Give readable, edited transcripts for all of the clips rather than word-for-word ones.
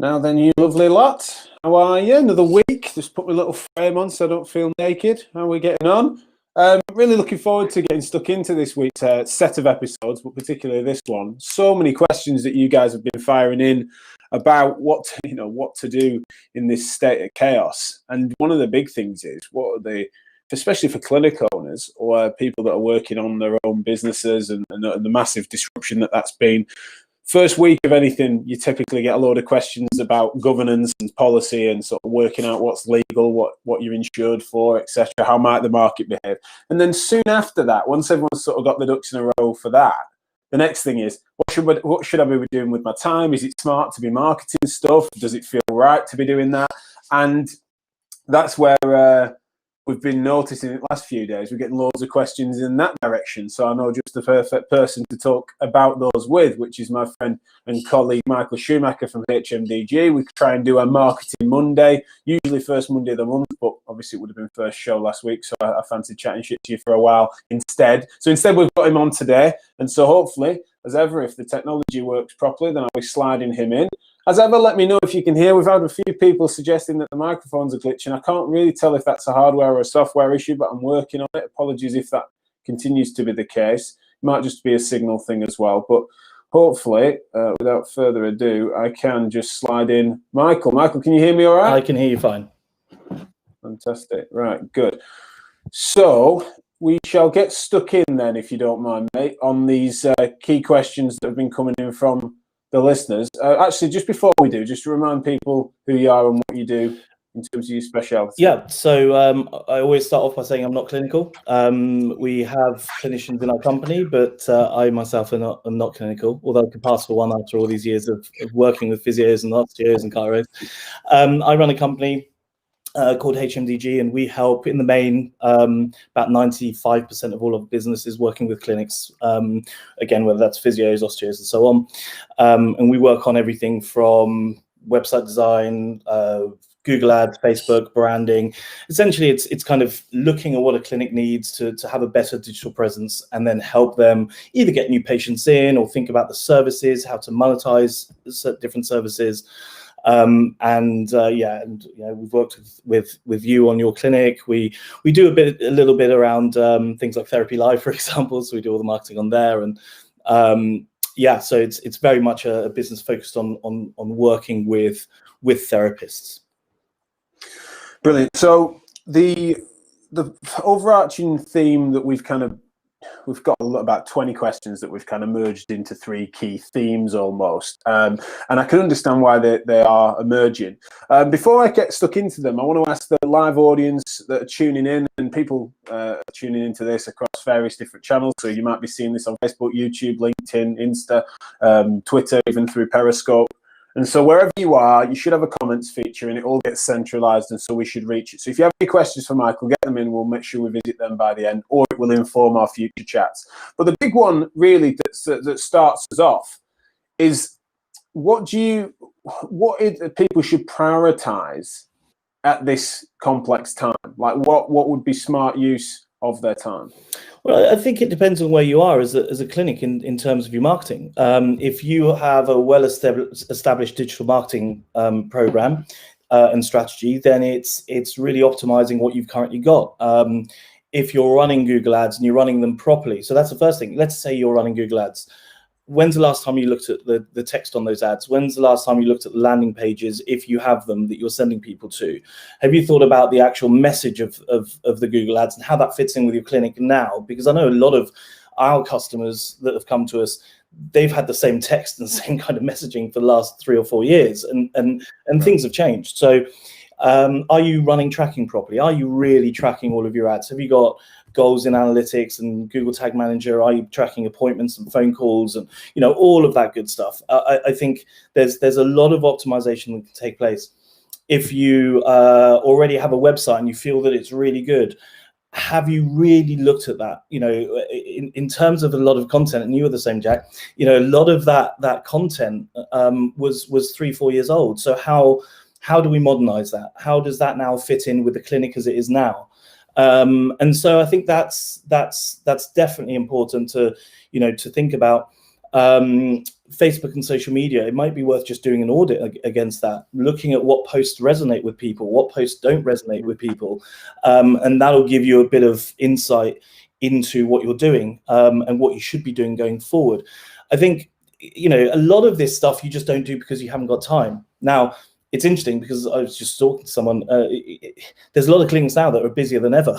Now then, you lovely lot, how are you? Another week. Just put my little frame on so I don't feel naked. How are we getting on? Really looking forward to getting stuck into this week's set of episodes, but particularly this one. So many questions that you guys have been firing in about what to do in this state of chaos. And one of the big things is, what are the, especially for clinic owners or people that are working on their own businesses and the massive disruption that's been. First week of anything, you typically get a load of questions about governance and policy and sort of working out what's legal, what you're insured for, etc. How might the market behave? And then soon after that, once everyone's sort of got the ducks in a row for that, the next thing is, what should I be doing with my time? Is it smart to be marketing stuff? Does it feel right to be doing that? And that's where we've been noticing in the last few days, we're getting loads of questions in that direction. So I know just the perfect person to talk about those with, which is my friend and colleague, Michael Schumacher from HMDG. We try and do a Marketing Monday, usually first Monday of the month, but obviously it would have been first show last week. So I fancied chatting shit to you for a while instead. So instead we've got him on today. And so hopefully, as ever, if the technology works properly, then I'll be sliding him in. As ever, let me know if you can hear. We've had a few people suggesting that the microphones are glitching. I can't really tell if that's a hardware or a software issue, but I'm working on it. Apologies if that continues to be the case. It might just be a signal thing as well. But hopefully, without further ado, I can just slide in Michael. Michael, can you hear me all right? I can hear you fine. Fantastic. Right, good. So we shall get stuck in then, if you don't mind, mate, on these key questions that have been coming in from the listeners. Actually, just before we do, just to remind people who you are and what you do in terms of your speciality. Yeah, so I always start off by saying I'm not clinical. We have clinicians in our company, but I myself am not clinical, although I could pass for one after all these years of working with physios and osteos and chiros. I run a company called HMDG, and we help in the main about 95% of all of businesses working with clinics, again, whether that's physios, osteos, and so on. And we work on everything from website design, Google Ads, Facebook, branding. Essentially, it's kind of looking at what a clinic needs to have a better digital presence and then help them either get new patients in or think about the services, how to monetize different services. We've worked with you on your clinic. We do a little bit around things like Therapy Live, for example. So we do all the marketing on there, and so it's very much a business focused on working with therapists. Brilliant. So the overarching theme that we've got about 20 questions that we've kind of merged into three key themes almost. And I can understand why they are emerging. Before I get stuck into them, I want to ask the live audience that are tuning in, and people are tuning into this across various different channels. So you might be seeing this on Facebook, YouTube, LinkedIn, Insta, Twitter, even through Periscope. And so wherever you are, you should have a comments feature, and it all gets centralized, and so we should reach it. So if you have any questions for Michael, get them in. We'll make sure we visit them by the end, or it will inform our future chats. But the big one really that starts us off is what people should prioritize at this complex time? Like what would be smart use of their time? Well, I think it depends on where you are as a clinic in terms of your marketing. If you have a well-established digital marketing program and strategy, then it's really optimizing what you've currently got. If you're running Google Ads and you're running them properly, so that's the first thing. Let's say you're running Google Ads. When's the last time you looked at the text on those ads? When's the last time you looked at the landing pages, if you have them, that you're sending people to? Have you thought about the actual message of the Google Ads and how that fits in with your clinic now? Because I know a lot of our customers that have come to us, they've had the same text and the same kind of messaging for the last 3 or 4 years, and things have changed. So are you running tracking properly? Are you really tracking all of your ads? Have you got goals in analytics and Google Tag Manager? Are you tracking appointments and phone calls and all of that good stuff? I think there's a lot of optimization that can take place. If you already have a website and you feel that it's really good, have you really looked at that? In terms of a lot of content, and you were the same, Jack. A lot of that content was 3-4 years old. So how do we modernize that? How does that now fit in with the clinic as it is now? And so I think that's definitely important to think about. Facebook and social media, it might be worth just doing an audit against that, looking at what posts resonate with people, what posts don't resonate with people, and that'll give you a bit of insight into what you're doing and what you should be doing going forward. I think, you know, a lot of this stuff you just don't do because you haven't got time. Now, it's interesting because I was just talking to someone. There's a lot of clinics now that are busier than ever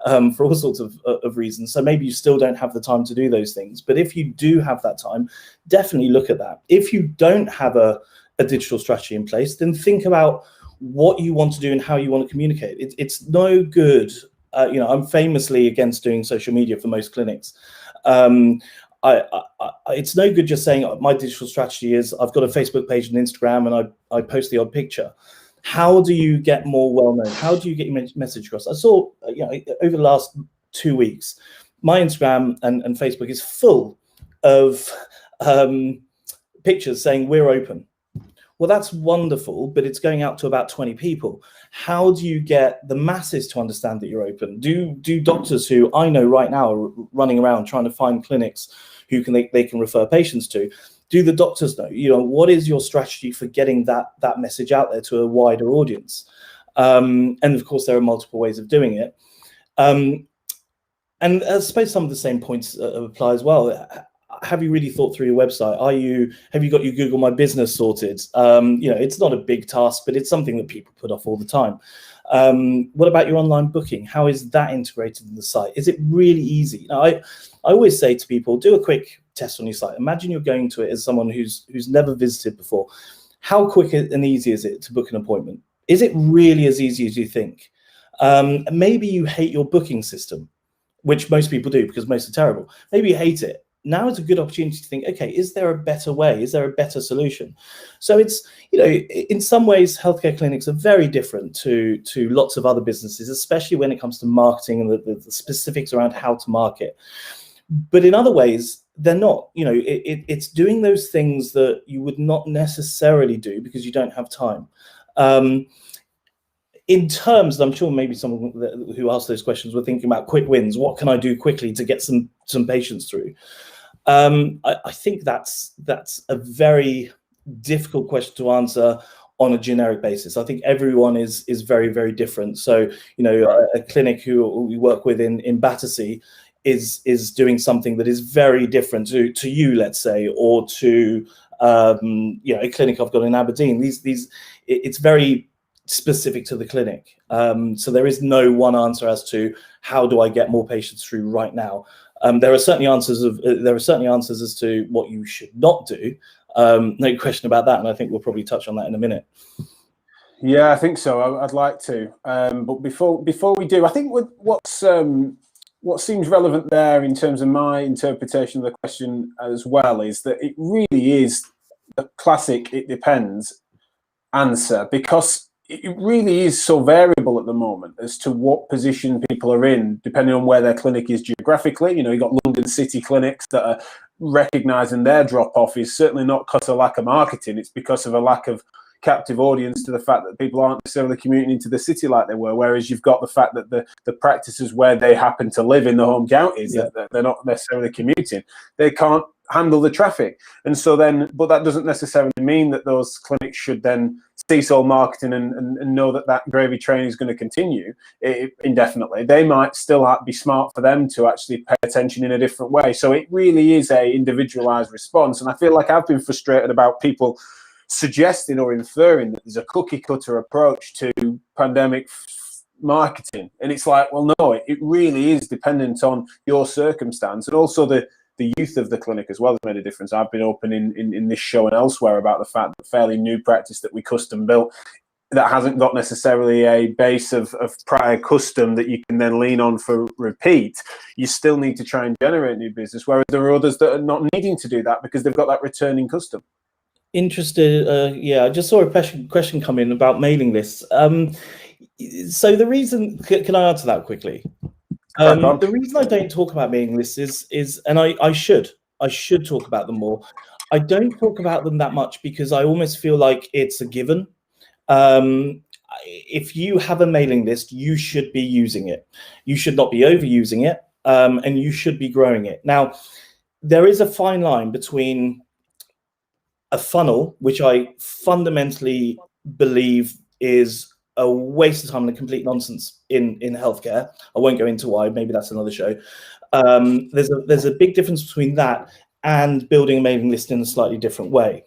for all sorts of reasons. So maybe you still don't have the time to do those things. But if you do have that time, definitely look at that. If you don't have a digital strategy in place, then think about what you want to do and how you want to communicate. It's no good. You know, I'm famously against doing social media for most clinics. It's no good just saying my digital strategy is I've got a Facebook page and Instagram and I post the odd picture. How do you get more well-known? How do you get your message across? I saw, you know, over the last 2 weeks, my Instagram and Facebook is full of pictures saying we're open. Well, that's wonderful, but it's going out to about 20 people. How do you get the masses to understand that you're open? Do doctors who I know right now are running around trying to find clinics who they can refer patients to, do the doctors know? You know, what is your strategy for getting that message out there to a wider audience? And of course, there are multiple ways of doing it. And I suppose some of the same points apply as well. Have you really thought through your website? Have you got your Google My Business sorted? You know, it's not a big task, but it's something that people put off all the time. What about your online booking? How is that integrated in the site? Is it really easy? Now, I always say to people, do a quick test on your site. Imagine you're going to it as someone who's never visited before. How quick and easy is it to book an appointment? Is it really as easy as you think? Maybe you hate your booking system, which most people do because most are terrible. Maybe you hate it. Now is a good opportunity to think, okay, is there a better way? Is there a better solution? So it's, you know, in some ways, healthcare clinics are very different to lots of other businesses, especially when it comes to marketing and the specifics around how to market. But in other ways, they're not. You know, it's doing those things that you would not necessarily do because you don't have time. In terms, I'm sure maybe someone who asked those questions were thinking about quick wins. What can I do quickly to get some patients through? I think that's a very difficult question to answer on a generic basis. I think everyone is very, very different. So, you know, a clinic who we work with in Battersea is doing something that is very different to you, let's say, or to you know, a clinic I've got in Aberdeen. It's very specific to the clinic. So there is no one answer as to how do I get more patients through right now. There are certainly answers as to what you should not do. No question about that, and I think we'll probably touch on that in a minute. Yeah, I think so. I'd like to, but before we do, I think what seems relevant there in terms of my interpretation of the question as well is that it really is the classic "it depends" answer, because it really is so variable at the moment as to what position people are in, depending on where their clinic is geographically. You know, you've got London city clinics that are recognising their drop-off is certainly not because of lack of marketing. It's because of a lack of captive audience to the fact that people aren't necessarily commuting into the city like they were. Whereas you've got the fact that the practices where they happen to live in the home counties, that they're not necessarily commuting. They can't handle the traffic. And so then, but that doesn't necessarily mean that those clinics should then cease all marketing and know that gravy train is going to continue indefinitely. They might still be smart for them to actually pay attention in a different way. So it really is a individualized response. And I feel like I've been frustrated about people suggesting or inferring that there's a cookie cutter approach to pandemic marketing. And it's like, well, no, it really is dependent on your circumstance, and also the youth of the clinic as well has made a difference. I've been open in this show and elsewhere about the fact that fairly new practice that we custom built that hasn't got necessarily a base of prior custom that you can then lean on for repeat. You still need to try and generate new business, whereas there are others that are not needing to do that because they've got that returning custom. Interested. Yeah, I just saw a question come in about mailing lists. So the reason, can I answer that quickly? The reason I don't talk about mailing lists is, and I should talk about them more. I don't talk about them that much because I almost feel like it's a given. If you have a mailing list, you should be using it. You should not be overusing it, and you should be growing it. Now, there is a fine line between a funnel, which I fundamentally believe is a waste of time and a complete nonsense in healthcare. I won't go into why, maybe that's another show. There's a big difference between that and building a mailing list in a slightly different way.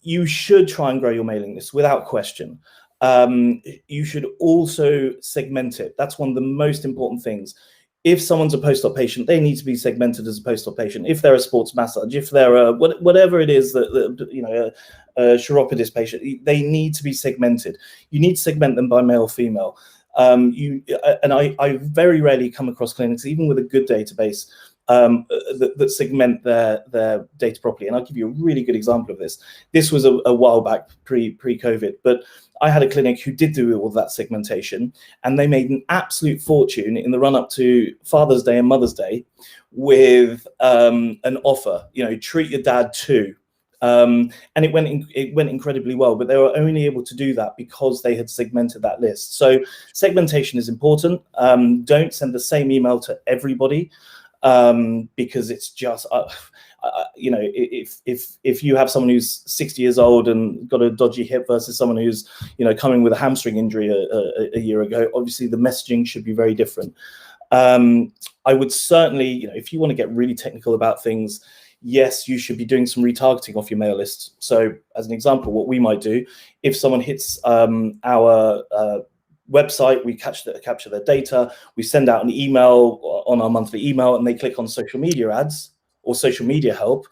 You should try and grow your mailing list without question. You should also segment it. That's one of the most important things. If someone's a post-op patient, they need to be segmented as a post-op patient. If they're a sports massage, if they're a whatever it is that you know, a chiropodist patient, they need to be segmented. You need to segment them by male, female. I very rarely come across clinics, even with a good database, that segment their data properly. And I'll give you a really good example of this. This was a while back, pre-COVID, but I had a clinic who did do all that segmentation, and they made an absolute fortune in the run-up to Father's Day and Mother's Day with an offer, you know, treat your dad too. And it went incredibly well, but they were only able to do that because they had segmented that list. So segmentation is important. Don't send the same email to everybody, because it's just, you know, if you have someone who's 60 years old and got a dodgy hip versus someone who's, you know, coming with a hamstring injury a year ago, obviously the messaging should be very different. I would certainly, you know, if you want to get really technical about things, yes, you should be doing some retargeting off your mail list. So as an example, what we might do, if someone hits our website, we capture their data, we send out an email on our monthly email, and they click on social media ads or social media help.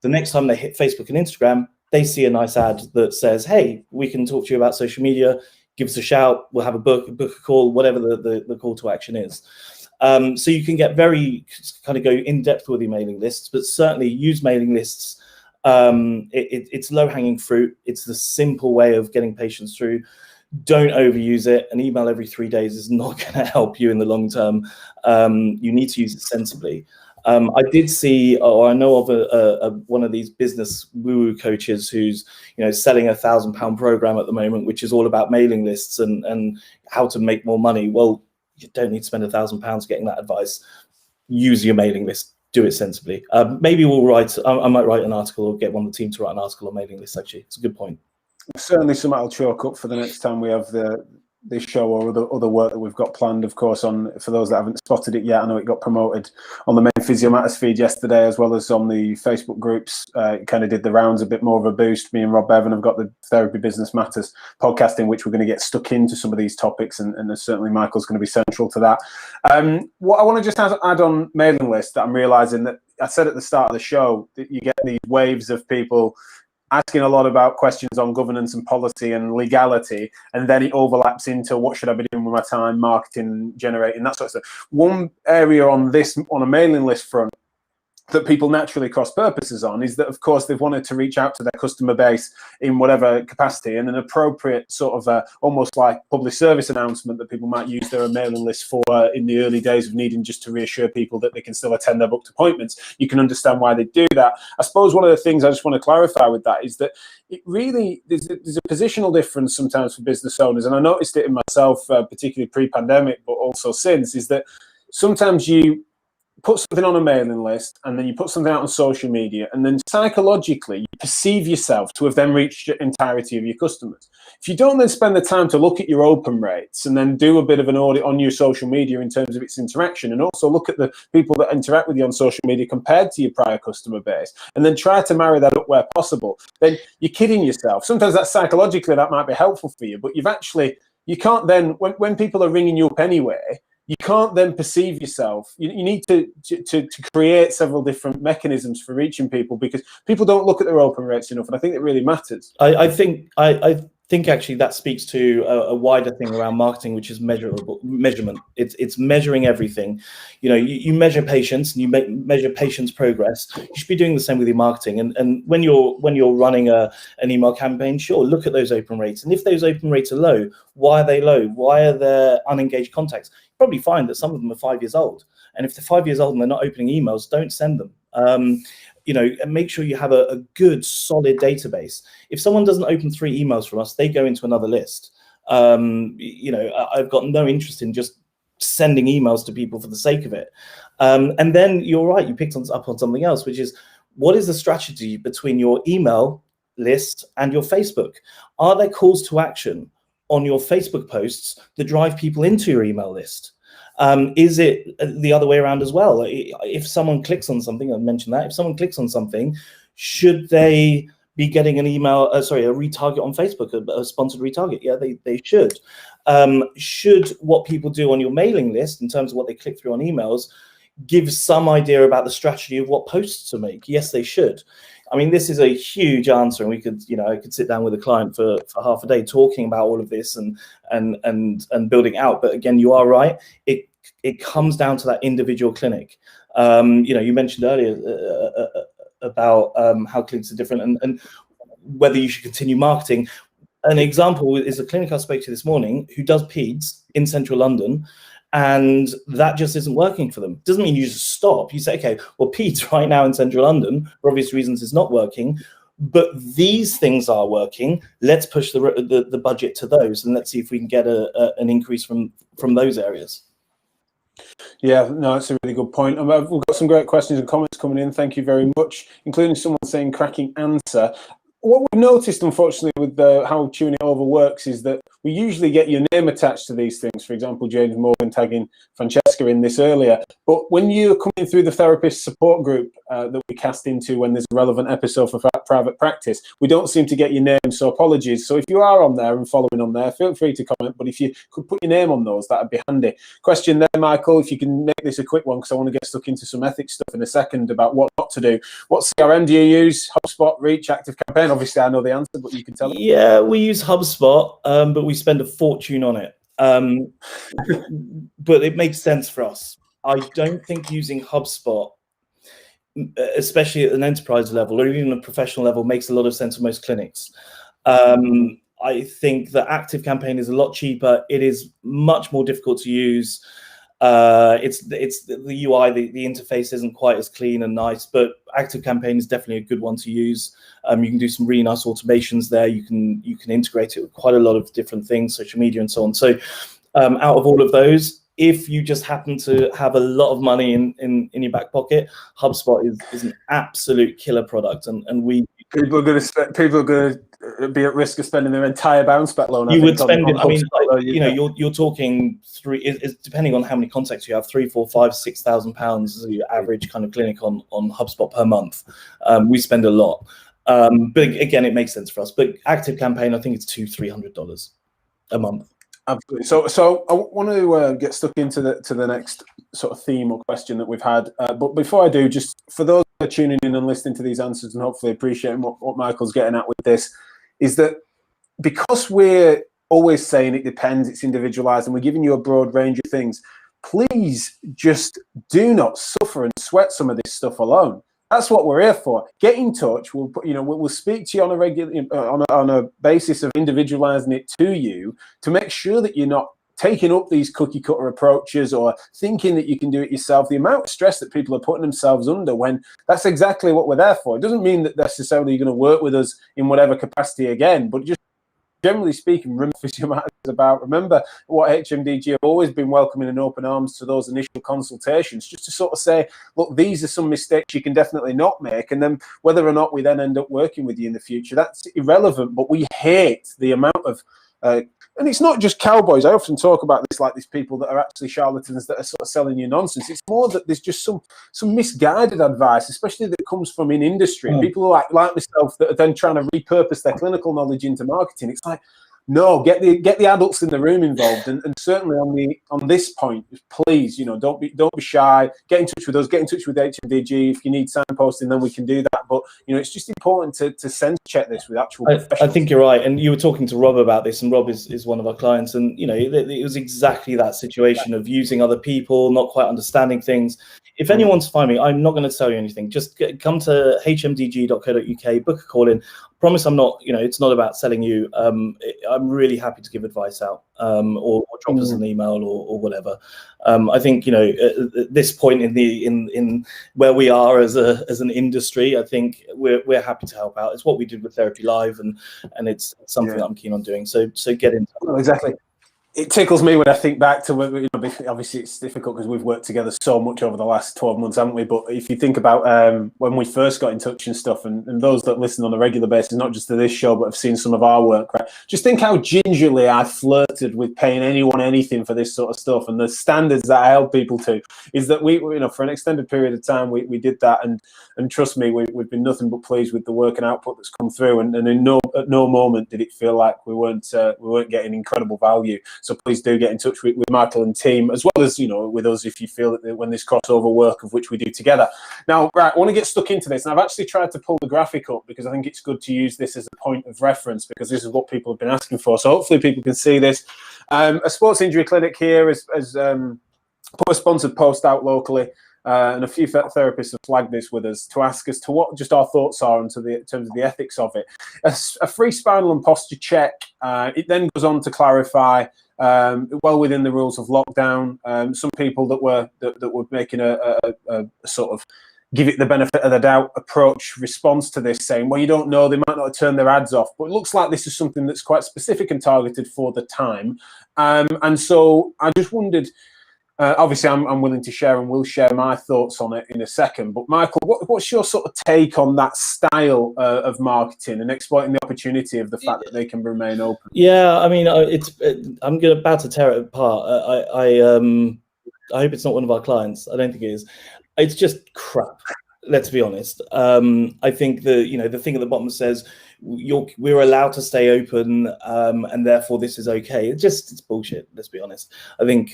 The next time they hit Facebook and Instagram, they see a nice ad that says, hey, we can talk to you about social media, give us a shout, we'll have book a call, whatever the call to action is. So you can get very kind of go in depth with your mailing lists, but certainly use mailing lists. It's low hanging fruit. It's the simple way of getting patients through. Don't overuse it. An email every 3 days is not going to help you in the long term. You need to use it sensibly. I did see, or I know of one of these business woo-woo coaches who's, you know, selling £1,000 program at the moment, which is all about mailing lists and how to make more money. Well, you don't need to spend £1,000 getting that advice. Use your mailing list. Do it sensibly. Maybe we'll write. I might write an article or get one of the team to write an article on mailing lists. Actually, it's a good point. Certainly something I'll chalk up for the next time we have this show or other work that we've got planned, of course. On for those that haven't spotted it yet, I know it got promoted on the main Physio Matters feed yesterday, as well as on the Facebook groups. It kind of did the rounds, a bit more of a boost. Me and Rob Bevan have got the Therapy Business Matters podcast, in which we're going to get stuck into some of these topics, and certainly Michael's going to be central to that. What I want to just add on mailing list, that I'm realising that I said at the start of the show, that you get these waves of people asking a lot about questions on governance and policy and legality, and then it overlaps into what should I be doing with my time, marketing, generating, that sort of stuff. One area on a mailing list front that people naturally cross purposes on is that, of course, they've wanted to reach out to their customer base in whatever capacity, and an appropriate sort of almost like public service announcement that people might use their mailing list for in the early days of needing just to reassure people that they can still attend their booked appointments. You can understand why they do that. I suppose one of the things I just want to clarify with that is that it really, there's a positional difference sometimes for business owners, and I noticed it in myself, particularly pre-pandemic, but also since, is that sometimes you put something on a mailing list, and then you put something out on social media, and then psychologically you perceive yourself to have then reached the entirety of your customers. If you don't then spend the time to look at your open rates and then do a bit of an audit on your social media in terms of its interaction, and also look at the people that interact with you on social media compared to your prior customer base, and then try to marry that up where possible, then you're kidding yourself. Sometimes that psychologically that might be helpful for you, but you can't then, when people are ringing you up anyway, you can't then perceive yourself. You need to create several different mechanisms for reaching people, because people don't look at their open rates enough, and I think it really matters. I think actually that speaks to a wider thing around marketing, which is measurement. It's measuring everything. You know, you measure patients and you measure patients' progress. You should be doing the same with your marketing. And when you're running an email campaign, sure, look at those open rates. And if those open rates are low, why are they low? Why are there unengaged contacts? You probably find that some of them are 5 years old. And if they're 5 years old and they're not opening emails, don't send them. You know, and make sure you have a good, solid database. If someone doesn't open 3 emails from us, they go into another list. You know, I've got no interest in just sending emails to people for the sake of it. And then you're right, you picked up on something else, which is what is the strategy between your email list and your Facebook? Are there calls to action on your Facebook posts that drive people into your email list? Is it the other way around as well? If someone clicks on something, I mentioned that, if someone clicks on something, should they be getting an email, a retarget on Facebook, a sponsored retarget? Yeah, they should. Should what people do on your mailing list in terms of what they click through on emails give some idea about the strategy of what posts to make? Yes, they should. I mean, this is a huge answer, and we could, I could sit down with a client for half a day talking about all of this and building out. But again, you are right. It comes down to that individual clinic. You mentioned earlier about how clinics are different and whether you should continue marketing. An example is a clinic I spoke to this morning who does peds in central London, and that just isn't working for them. Doesn't mean you just stop. You say, okay, well, peds right now in central London, for obvious reasons, is not working, but these things are working. Let's push the budget to those, and let's see if we can get an increase from those areas. Yeah, no, that's a really good point. We've got some great questions and comments coming in. Thank you very much, including someone saying cracking answer. What we've noticed, unfortunately, with how Tuning It Over works is that we usually get your name attached to these things. For example, James Morgan tagging Francesca in this earlier. But when you're coming through the therapist support group that we cast into when there's a relevant episode for private practice, we don't seem to get your name, so apologies. So if you are on there and following on there, feel free to comment. But if you could put your name on those, that'd be handy. Question there, Michael, if you can make this a quick one, because I want to get stuck into some ethics stuff in a second about what not to do. What CRM do you use? HubSpot, Reach, Active Campaign? Obviously, I know the answer, but you can tell us. Yeah, we use HubSpot, but we spend a fortune on it. But it makes sense for us. I don't think using HubSpot, especially at an enterprise level or even a professional level, makes a lot of sense for most clinics. I think the Active Campaign is a lot cheaper. It is much more difficult to use. It's the UI, the interface isn't quite as clean and nice, but Active Campaign is definitely a good one to use. You can do some really nice automations there. You can integrate it with quite a lot of different things, social media and so on. So out of all of those, if you just happen to have a lot of money in your back pocket, HubSpot is an absolute killer product, and we people are going to be at risk of spending their entire bounce back loan. You would spend it. I mean, you're talking it's depending on how many contacts you have, £3,000, £4,000, £6,000 is your average kind of clinic on HubSpot per month. We spend a lot, but again, it makes sense for us. But Active Campaign, I think it's $200-300 a month. Absolutely. So I want to get stuck into the next sort of theme or question that we've had. But before I do, just for those who are tuning in and listening to these answers and hopefully appreciating what Michael's getting at with this, is that because we're always saying it depends, it's individualized, and we're giving you a broad range of things, please just do not suffer and sweat some of this stuff alone. That's what we're here for. Get in touch. We'll speak to you on a regular, on a basis of individualizing it to you to make sure that you're not taking up these cookie cutter approaches or thinking that you can do it yourself. The amount of stress that people are putting themselves under, when that's exactly what we're there for. It doesn't mean that necessarily you're going to work with us in whatever capacity again, but just generally speaking, remember Physios is about. Remember what HMDG have always been welcoming in open arms to those initial consultations, just to sort of say, look, these are some mistakes you can definitely not make, and then whether or not we then end up working with you in the future, that's irrelevant. But we hate the amount of and it's not just cowboys. I often talk about this, like these people that are actually charlatans that are sort of selling you nonsense. It's more that there's just some misguided advice, especially that comes from in industry. People like myself that are then trying to repurpose their clinical knowledge into marketing. It's like, no, get the adults in the room involved, and certainly on this point, please, don't be shy. Get in touch with us. Get in touch with HMDG if you need signposting. Then we can do that. But it's just important to sense check this with actual professionals. I think you're right, and you were talking to Rob about this, and Rob is one of our clients, and it was exactly that situation of using other people, not quite understanding things. If anyone wants to find me, I'm not going to tell you anything. Just come to hmdg.co.uk, book a call in. Promise I'm not, it's not about selling you. I'm really happy to give advice out, or drop us an email or whatever. I think, at this point in where we are as an industry, I think we're happy to help out. It's what we did with Therapy Live, and it's something that I'm keen on doing. So get in touch. Exactly. it tickles me when I think back to when, obviously it's difficult because we've worked together so much over the last 12 months, haven't we? But if you think about when we first got in touch and stuff, and those that listen on a regular basis, not just to this show, but have seen some of our work, right? Just think how gingerly I flirted with paying anyone anything for this sort of stuff, and the standards that I held people to is that we, for an extended period of time, we did that, and trust me, we've been nothing but pleased with the work and output that's come through, and at no moment did it feel like we weren't getting incredible value. So please do get in touch with Michael and team, as well as, with us if you feel that when this crossover work of which we do together. Now, right, I want to get stuck into this, and I've actually tried to pull the graphic up because I think it's good to use this as a point of reference because this is what people have been asking for. So hopefully people can see this. A sports injury clinic here has put a sponsored post out locally. And a few therapists have flagged this with us to ask us to what just our thoughts are in terms of the ethics of it. A free spinal and posture check. It then goes on to clarify, well within the rules of lockdown. Some people that were making a sort of give it the benefit of the doubt approach response to this, saying, well, you don't know, they might not have turned their ads off, but it looks like this is something that's quite specific and targeted for the time. And so I just wondered. Obviously, I'm willing to share and will share my thoughts on it in a second. But Michael, what's your sort of take on that style of marketing and exploiting the opportunity of the fact that they can remain open? Yeah, I mean, I'm about to tear it apart. I hope it's not one of our clients. I don't think it is. It's just crap. Let's be honest. I think the thing at the bottom says we're allowed to stay open, and therefore this is okay. It's bullshit. Let's be honest. I think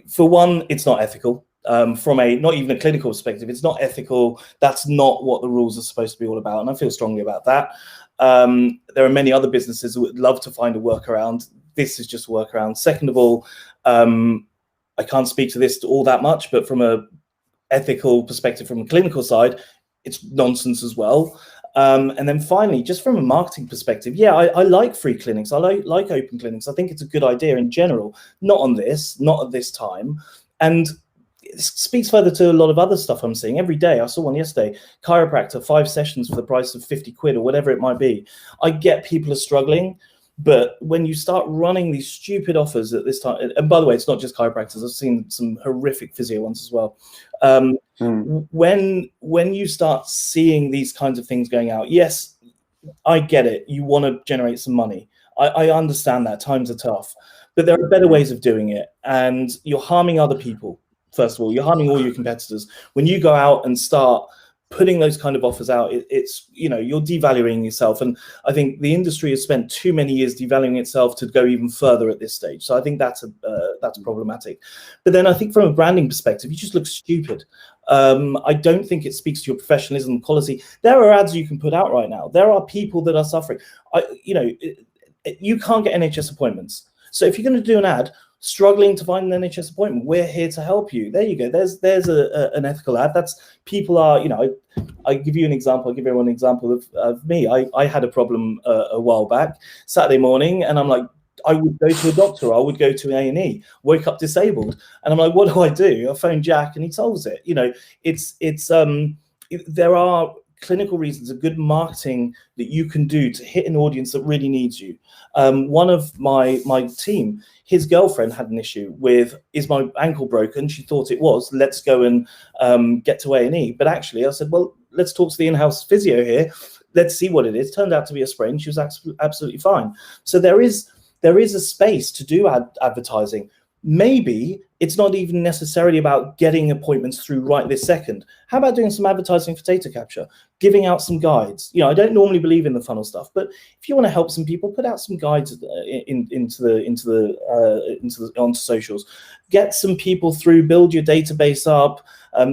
for one, it's not ethical. From not even a clinical perspective, it's not ethical. That's not what the rules are supposed to be all about, and I feel strongly about that. There are many other businesses who would love to find a workaround. This is just a workaround. Second of all, I can't speak to this all that much, but from a ethical perspective, from a clinical side, it's nonsense as well. And then finally, just from a marketing perspective, yeah, I like free clinics. I like open clinics. I think it's a good idea in general, not at this time. And it speaks further to a lot of other stuff I'm seeing every day. I saw one yesterday, chiropractor, 5 sessions for the price of 50 quid or whatever it might be. I get people are struggling, but when you start running these stupid offers at this time, and by the way, it's not just chiropractors, I've seen some horrific physio ones as well. When you start seeing these kinds of things going out, yes, I get it. You want to generate some money. I understand that times are tough, but there are better ways of doing it. And you're harming other people. First of all, you're harming all your competitors. When you go out and start putting those kind of offers out, it's you're devaluing yourself. And I think the industry has spent too many years devaluing itself to go even further at this stage. So I think that's problematic. But then I think from a branding perspective, you just look stupid. I don't think it speaks to your professionalism and quality. There are ads you can put out right now. There are people that are suffering. You can't get NHS appointments. So if you're going to do an ad, struggling to find an NHS appointment, we're here to help you. There you go. There's an ethical ad. That's people are, I give you an example. I'll give everyone an example of me. I had a problem a while back, Saturday morning, and I'm like, I would go to a doctor. I would go to A&E, woke up disabled. And I'm like, what do? I phone Jack and he solves it. There are clinical reasons, a good marketing that you can do to hit an audience that really needs you. One of my team, his girlfriend had an issue with, is my ankle broken? She thought it was, let's go and get to A&E. But actually I said, well, let's talk to the in-house physio here. Let's see what it is. Turned out to be a sprain. She was absolutely fine. So there is a space to do advertising. Maybe it's not even necessarily about getting appointments through right this second. How about doing some advertising for data capture, giving out some guides? I don't normally believe in the funnel stuff, but if you want to help some people, put out some guides onto socials. Get some people through, build your database up.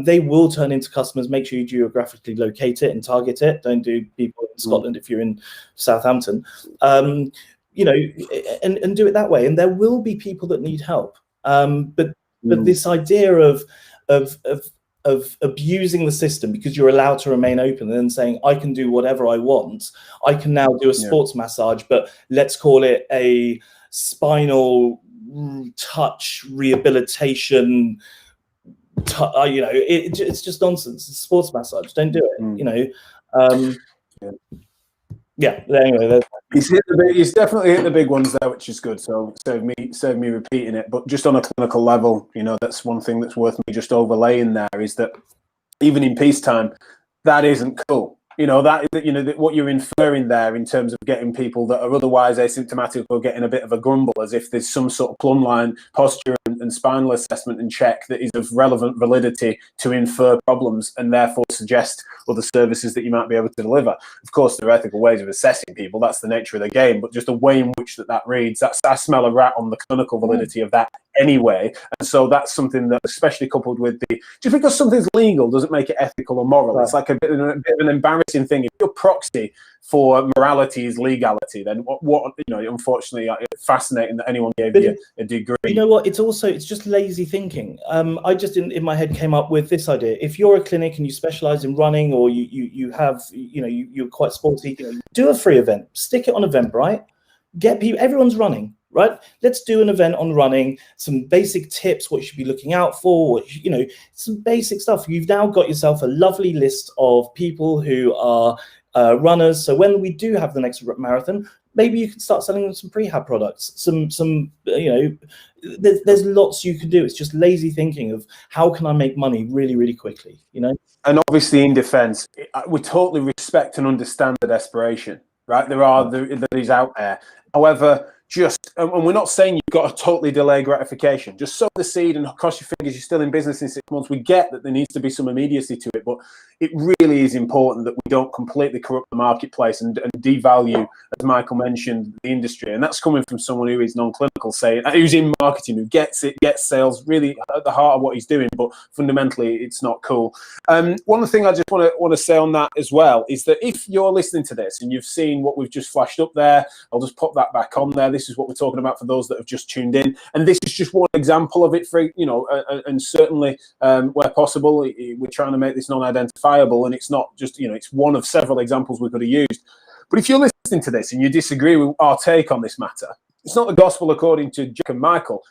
They will turn into customers. Make sure you geographically locate it and target it. Don't do people in Scotland if you're in Southampton. And do it that way. And there will be people that need help. But this idea of abusing the system because you're allowed to remain open and then saying, I can do whatever I want. I can now do a sports massage, but let's call it a spinal touch rehabilitation. It's just nonsense. It's a sports massage. Don't do it. Yeah. Anyway, He's definitely hit the big ones there, which is good. So save me repeating it. But just on a clinical level, that's one thing that's worth me just overlaying there is that even in peacetime, that isn't cool. That what you're inferring there in terms of getting people that are otherwise asymptomatic or getting a bit of a grumble, as if there's some sort of plumb line posture and spinal assessment and check that is of relevant validity to infer problems and therefore suggest other services that you might be able to deliver. Of course, there are ethical ways of assessing people. That's the nature of the game. But just the way in which that reads, I smell a rat on the clinical validity of that anyway. And so that's something that, especially coupled with just because something's legal doesn't make it ethical or moral. Right. It's like a bit of an embarrassing thing. If your proxy for morality is legality, then what unfortunately, it's fascinating that anyone gave you a degree. You know what? It's just lazy thinking. I just in my head came up with this idea. If you're a clinic and you specialize in running, or you have, you're quite sporty, do a free event, stick it on Eventbrite, get people, everyone's running. Right, let's do an event on running, some basic tips, what you should be looking out for, some basic stuff. You've now got yourself a lovely list of people who are runners. So when we do have the next marathon, maybe you can start selling them some prehab products. There's lots you can do. It's just lazy thinking of how can I make money really, really quickly, And obviously, in defence, we totally respect and understand the desperation. Right, there is out there. However, and we're not saying you've got to totally delay gratification. Just sow the seed and cross your fingers you're still in business in 6 months. We get that there needs to be some immediacy to it, but it really is important that we don't completely corrupt the marketplace and devalue, as Michael mentioned, the industry. And that's coming from someone who is non-clinical, who's in marketing, who gets it, gets sales, really at the heart of what he's doing, but fundamentally it's not cool. One thing I just want to say on that as well is that if you're listening to this and you've seen what we've just flashed up there, I'll just pop that back on there. This is what we're talking about for those that have just tuned in, and this is just one example of it. And certainly where possible, we're trying to make this non-identifiable, and it's not just it's one of several examples we could have used. But if you're listening to this and you disagree with our take on this matter, it's not the gospel according to Jack and Michael.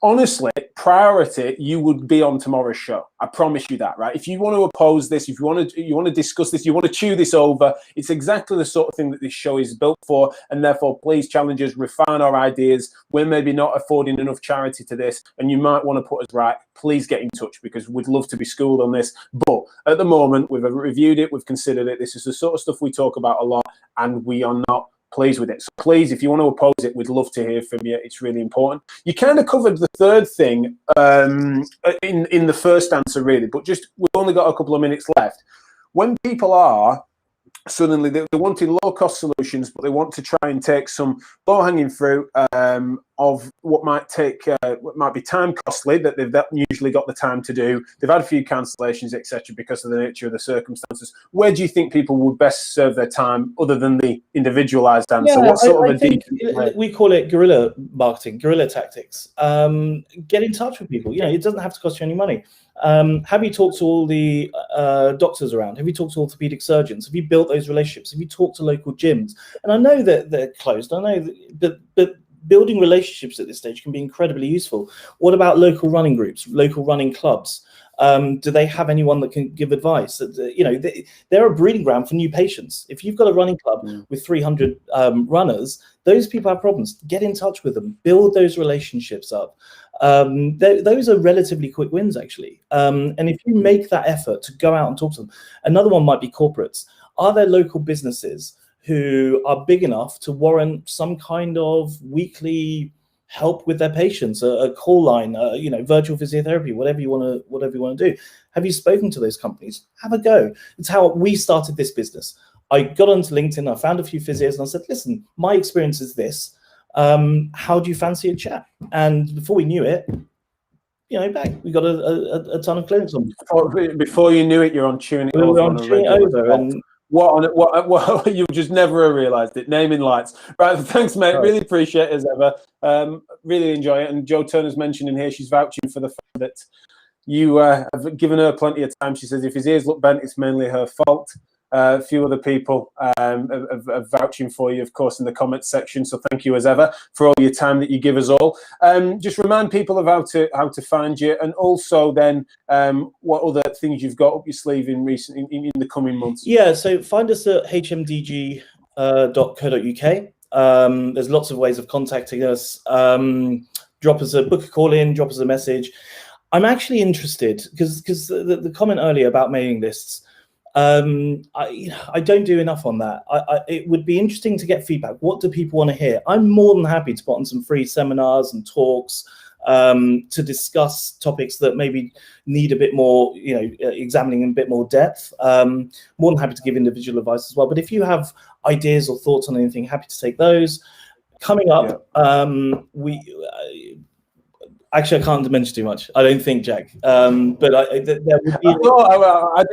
Honestly, priority, you would be on tomorrow's show. I promise you that, right? If you want to oppose this, if you want to discuss this, you want to chew this over, it's exactly the sort of thing that this show is built for. And therefore, please challenge us, refine our ideas. We're maybe not affording enough charity to this, and you might want to put us right. Please get in touch, because we'd love to be schooled on this. But at the moment, we've reviewed it, we've considered it. This is the sort of stuff we talk about a lot, and we are not pleased with it. So please, if you want to oppose it, we'd love to hear from you. It's really important. You kind of covered the third thing in the first answer, really, but just we've only got a couple of minutes left. When people are suddenly they're wanting low-cost solutions, but they want to try and take some low-hanging fruit of what might be time costly, that they've usually got the time to do. They've had a few cancellations, etc., because of the nature of the circumstances. Where do you think people would best serve their time, other than the individualized answer? Yeah, what sort of we call it guerrilla marketing, guerrilla tactics. Get in touch with people. It doesn't have to cost you any money. Have you talked to all the doctors around? Have you talked to orthopedic surgeons? Have you built those relationships? Have you talked to local gyms? And I know that they're closed. I know that, but building relationships at this stage can be incredibly useful. What about local running groups, local running clubs? Do they have anyone that can give advice? They're a breeding ground for new patients. If you've got a running club with 300 runners, those people have problems. Get in touch with them, build those relationships up. Those are relatively quick wins, actually. And if you make that effort to go out and talk to them, another one might be corporates. Are there local businesses who are big enough to warrant some kind of weekly help with their patients, a call line, virtual physiotherapy, whatever you want to do? Have you spoken to those companies? Have a go. It's how we started this business. I got onto LinkedIn, I found a few physios, and I said, listen, my experience is this. How do you fancy a chat? And before we knew it, bang, we got a ton of clinics on. Before you knew it, you're on tuning it we over. Were on tuning over, and what you just never have realised it. Naming lights. Right, thanks, mate. Right. Really appreciate it as ever. Really enjoy it. And Joe Turner's mentioned in here, she's vouching for the fact that you have given her plenty of time. She says if his ears look bent, it's mainly her fault. A few other people are vouching for you, of course, in the comments section. So thank you as ever for all your time that you give us all. Just remind people of how to find you, and also then what other things you've got up your sleeve in the coming months. Yeah, so find us at HMDG There's lots of ways of contacting us. Book a call in, drop us a message. I'm actually interested because the comment earlier about mailing lists, I don't do enough on that. It would be interesting to get feedback. What do people want to hear? I'm more than happy to put on some free seminars and talks to discuss topics that maybe need a bit more, examining in a bit more depth. More than happy to give individual advice as well. But if you have ideas or thoughts on anything, happy to take those. Coming up, actually, I can't mention too much. I don't think, Jack. But there would be. I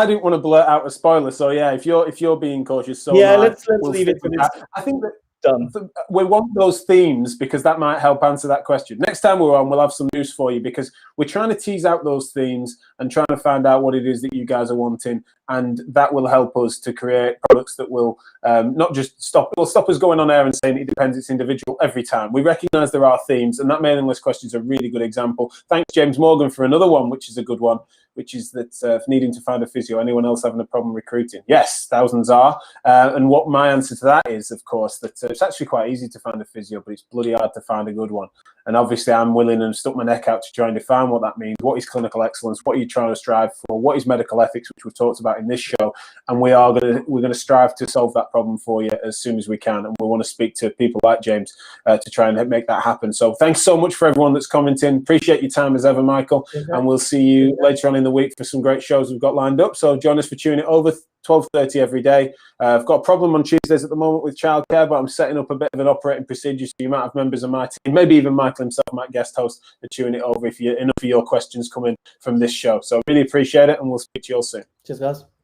didn't want to blurt out a spoiler. So yeah, if you're being cautious, so let's leave it to this. I think that Done. We want those themes because that might help answer that question. Next time we're on, we'll have some news for you because we're trying to tease out those themes and trying to find out what it is that you guys are wanting, and that will help us to create products that will not just stop us going on air and saying it depends, it's individual every time. We recognise there are themes, and that mailing list question is a really good example. Thanks, James Morgan, for another one, which is a good one, which is that needing to find a physio. Anyone else having a problem recruiting? Yes, thousands are. And what my answer to that is, of course, that it's actually quite easy to find a physio, but it's bloody hard to find a good one. And obviously, I'm willing and stuck my neck out to try and define what that means. What is clinical excellence? What are you trying to strive for? What is medical ethics, which we've talked about in this show? And we're going to strive to solve that problem for you as soon as we can. And we want to speak to people like James to try and make that happen. So thanks so much for everyone that's commenting. Appreciate your time as ever, Michael. And we'll see you later on in the week for some great shows we've got lined up. So join us for tuning it over 12:30 every day. I've got a problem on Tuesdays at the moment with childcare, but I'm setting up a bit of an operating procedure, so you might have members of my team, maybe even Michael himself might guest host to tune it over if enough of your questions come in from this show. So really appreciate it, and we'll speak to you all soon. Cheers, guys.